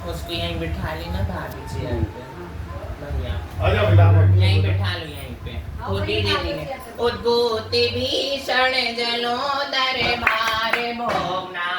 उसको यहीं बिठा ली ना भाभी चेयर पे भैया आजा बेटा यहीं बिठा लो यहीं पे होती देंगे उद्भूति भीषण जलोदर भार भोगनाश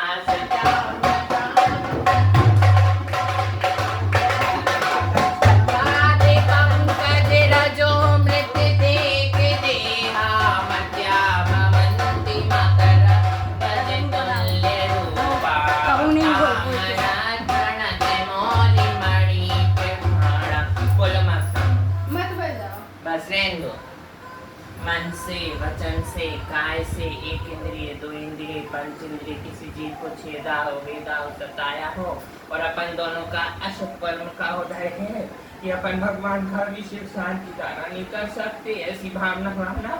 मन से वचन से काय से एक इंद्रिय दो इंद्रिय पंच इंद्रिय किसी जीव को छेदा हो वेदा हो सताया हो और अपन दोनों का अशुभ कर्म का उदय है कि अपन भगवान का अभिषेक शांति द्वारा नहीं कर सकते ऐसी भावना भावना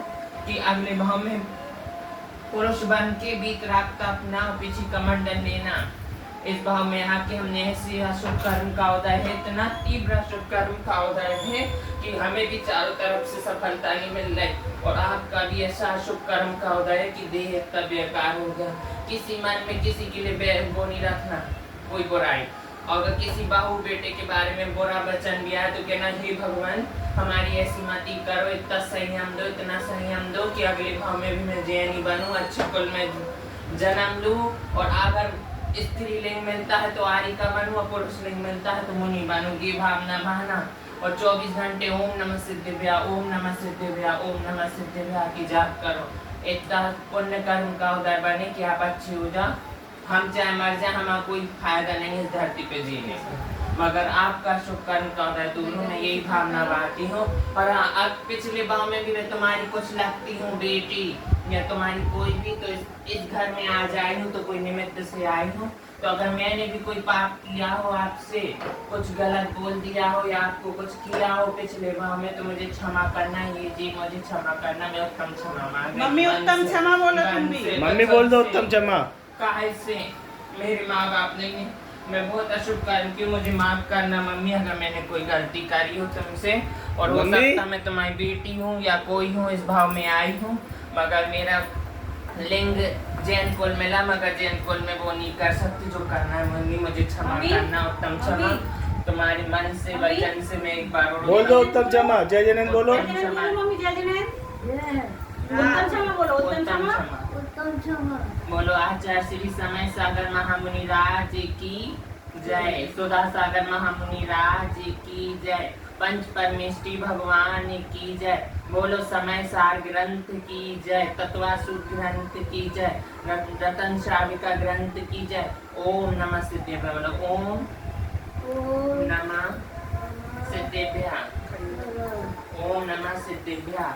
कि अगले भाव में पुरुष बन के बीत रात अपना पीछे कमंडल लेना इस भाव में आके हमने ऐसी शुभ कर्म का उदय है इतना तीव्र शुभ कर्म का उदय है कि हमें भी चारों तरफ से सफलता नहीं मिल रही और आपका भी ऐसा शुभ कर्म का उदय है कि देह तब बेकार हो गया किसी मन में किसी के लिए वो नहीं रखना कोई बुराई और अगर किसी बाहू बेटे के बारे में बुरा वचन भी आए तो कहना हे भगवान हमारी ऐसी मति करो इतना संयम दो इतना संयम दो कि अगले भाव में भी मैं जैनी बनूं अच्छे कुल में जन्म लूं और अगर स्त्री लिंग मिलता है तो आर्य का बनूं और पुरुष लिंग मिलता है तो मुनि बनूं ये भावना भाना और 24 घंटे ओम नमः सिद्धिव्या ओम नमः सिद्धिव्या ओम नमः सिद्धिव्या की जाप करो इतना पुण्य कर्म का उदय बने कि आप अच्छे हो जाओ हम चाहे मर जाए हमारा कोई फायदा नहीं इस धरती पे जीने मगर आपका शुभ कर्म का उदय दोनों में यही भावना बांटती हूँ और अब पिछले भाव में भी मैं तुम्हारी कुछ लगती हूँ बेटी या तुम्हारी कोई भी तो इस घर में आ जाई हूँ तो कोई निमित्त से आई हूँ तो अगर मैंने भी कोई पाप किया हो आपसे कुछ गलत बोल दिया हो या आपको कुछ किया हो पिछले भाव में तो मुझे क्षमा करना ये जी मुझे क्षमा करना मैं उत्तम क्षमा मांग मम्मी उत्तम क्षमा बोलो तुम भी मम्मी बोल दो उत्तम क्षमा काहे से मेरे माँ बाप नहीं मैं बहुत अशुभ कर्म की मुझे माफ करना मम्मी अगर मैंने कोई गलती करी हो तुमसे और हो सकता मैं तुम्हारी बेटी हूँ या कोई हूँ इस भाव में आई हूँ मगर मेरा लिंग जैन कुल मिला मगर जैन कुल में वो नहीं कर सकती जो करना है मम्मी मुझे क्षमा करना उत्तम क्षमा तुम्हारे मन से वचन से मैं एक बार बोल दो उत्तम क्षमा जय जैन बोलो मम्मी जय जैन उत्तम क्षमा बोलो उत्तम क्षमा बोलो आचार्य श्री समय सागर महामुनि राज की जय सुधा सागर महामुनि राज की जय पंच परमेष्टि भगवान की जय बोलो समय सार ग्रंथ की जय तत्वासु ग्रंथ की जय रतन श्राविका ग्रंथ की जय ओम नमः सिद्धेभ्य बोलो ओम नमः सिद्धेभ्य ओम नमः सिद्धेभ्य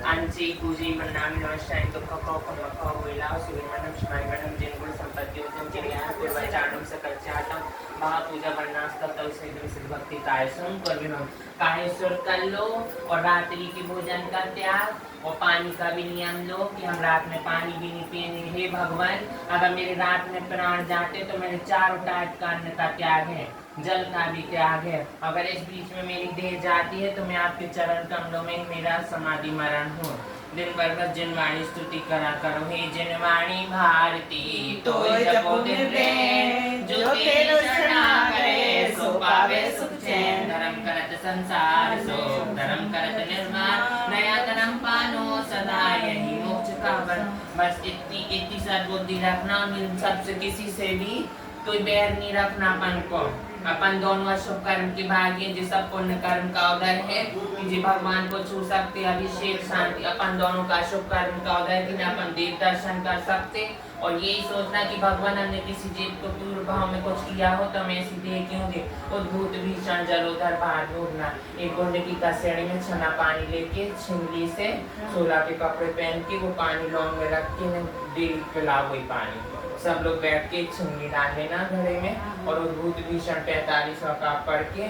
अंची पूजी मन्नामी नमस्कार तो कको कमको वेला सुविमनम श्माइमनम जिनगुण संपत्ति उतम चिरिया पूर्वाचारणम सकल चाटम महा पूजा वर्णास्ता तव से सिद्ध भक्ति कायसम करविनम कायेश्वर कर लो और रात्रि के भोजन का त्याग और पानी का भी नियम लो कि हम रात में पानी भी नहीं पिएंगे हे भगवान अगर मेरे रात में प्राण जाते तो मेरे चारों टाइप का अन्न का त्याग है जल का भी त्याग है अगर इस बीच में मेरी देह जाती है तो मैं आपके चरण कमलों में मेरा समाधि मरण हूँ दिन भर बस जिनवाणी स्तुति करा करो हे जिनवाणी भारती तो जपो दिन रैन जो तेरे शरणा करे सो पावे सुख चैन धर्म करत संसार सो धर्म करत निर्माण नया धर्म पानो सदा यही मोक्ष का वन बस इतनी सद्बुद्धि रखना सबसे किसी से भी कोई बैर नहीं रखना अपन को अपन दोनों अशुभ कर्म के भाग्य जिस पुण्य कर्म का उदय है कि भगवान को छू सकते अभिषेक शांति अपन दोनों का शुभ कर्म का उदय कि अपन देव दर्शन कर सकते और यही सोचना कि भगवान हमने किसी जीव को पूर्व भाव में कुछ किया हो तो हम ऐसी देह क्यों दे उद्भूत भीषण जलोधर बाहर ढूंढना एक गुंडकी का श्रेणी में छना पानी लेके छिंगली से 16 के कपड़े पहन के वो पानी लौंग में रख के डेली पिलाओ वही पानी सब लोग बैठ के छिंगली डाल लेना घड़े में और उद्भूत भीषण 45 का पढ़ के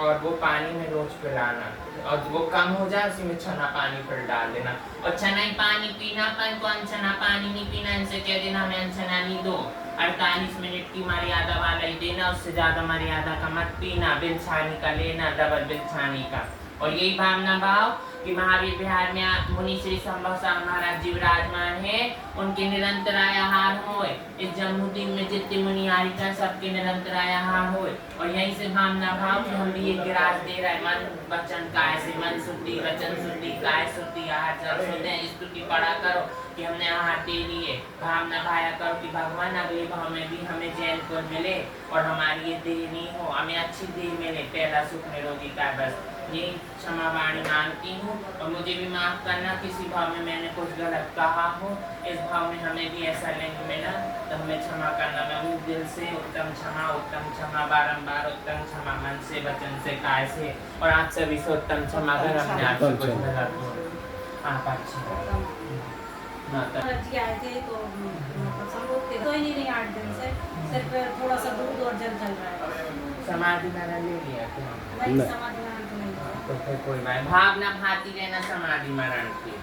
और वो पानी में रोज पिलाना और वो कम हो जाए उसी में छना पानी फिर डाल देना और छना ही पानी पीना अपन को अनछना पानी नहीं पीना इनसे कह देना हमें अनछना नहीं दो 48 मिनट की मर्यादा वाला ही देना उससे ज्यादा मर्यादा का मत पीना बिल छानी का लेना डबल बिल छानी का और यही भावना भाव कि महावीर विहार में मुनि श्री संभव साहब महाराज जी विराजमान है, उनके निरंतर आहार होए। इस जम्मूदीन में जितने मुनि आरिका सबके निरंतर आहार होए। और यहीं से भावना भाव कि हम भी एक गिरास दे रहे हैं, मन वचन काय से, मन शुद्धि वचन शुद्धि काय शुद्धि आहार जब शुद्ध है, स्तुति पढ़ा करो कि हमने आहार दे लिए। भावना भाया करो कि भगवान अगले भाव में भी हमें जैन को मिले और हमारी ये देह नहीं हो, हमें अच्छी देह मिले, पहला सुख निरोगी का। बस ये क्षमा वाणी मांगती हूँ और मुझे भी माफ करना किसी भाव में मैंने कुछ गलत कहा हो। इस भाव में हमें भी ऐसा लिंग मिला तो हमें क्षमा करना। मैं उस दिल से उत्तम क्षमा बारंबार उत्तम क्षमा, मन से वचन से काय से, और आप सभी से उत्तम क्षमा अगर हमने आपसे कुछ गलत हो। आप अच्छा जी आए थे तो संभोग थे, तो ही नहीं 8 दिन से सिर्फ थोड़ा सा दूध और जल चल रहा है। समाधि मैंने ले लिया क्या? वही समाधि मरण तो नहीं हुआ। तो फिर कोई बात, भावना भाती रहना समाधि मरण की।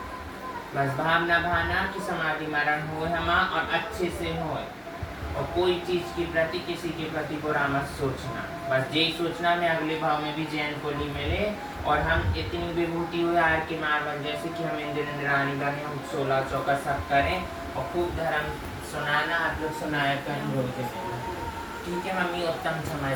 बस भावना भाना कि समाधि मरण हो हम और अच्छे से हो, और कोई चीज के प्रति किसी के प्रति बुरा मत सोचना। बस यही सोचना मैं अगले भाव में भी जैन को ली मिले और हम इतनी विभूति हुए आर के मारवन जैसे कि हम इंद्र इंद्राणी बने, हम 16 चौका सब करें और खूब धर्म सुनाना। आप लोग सुनाया कहीं बोलते। ठीक है मम्मी, उत्तम क्षमा।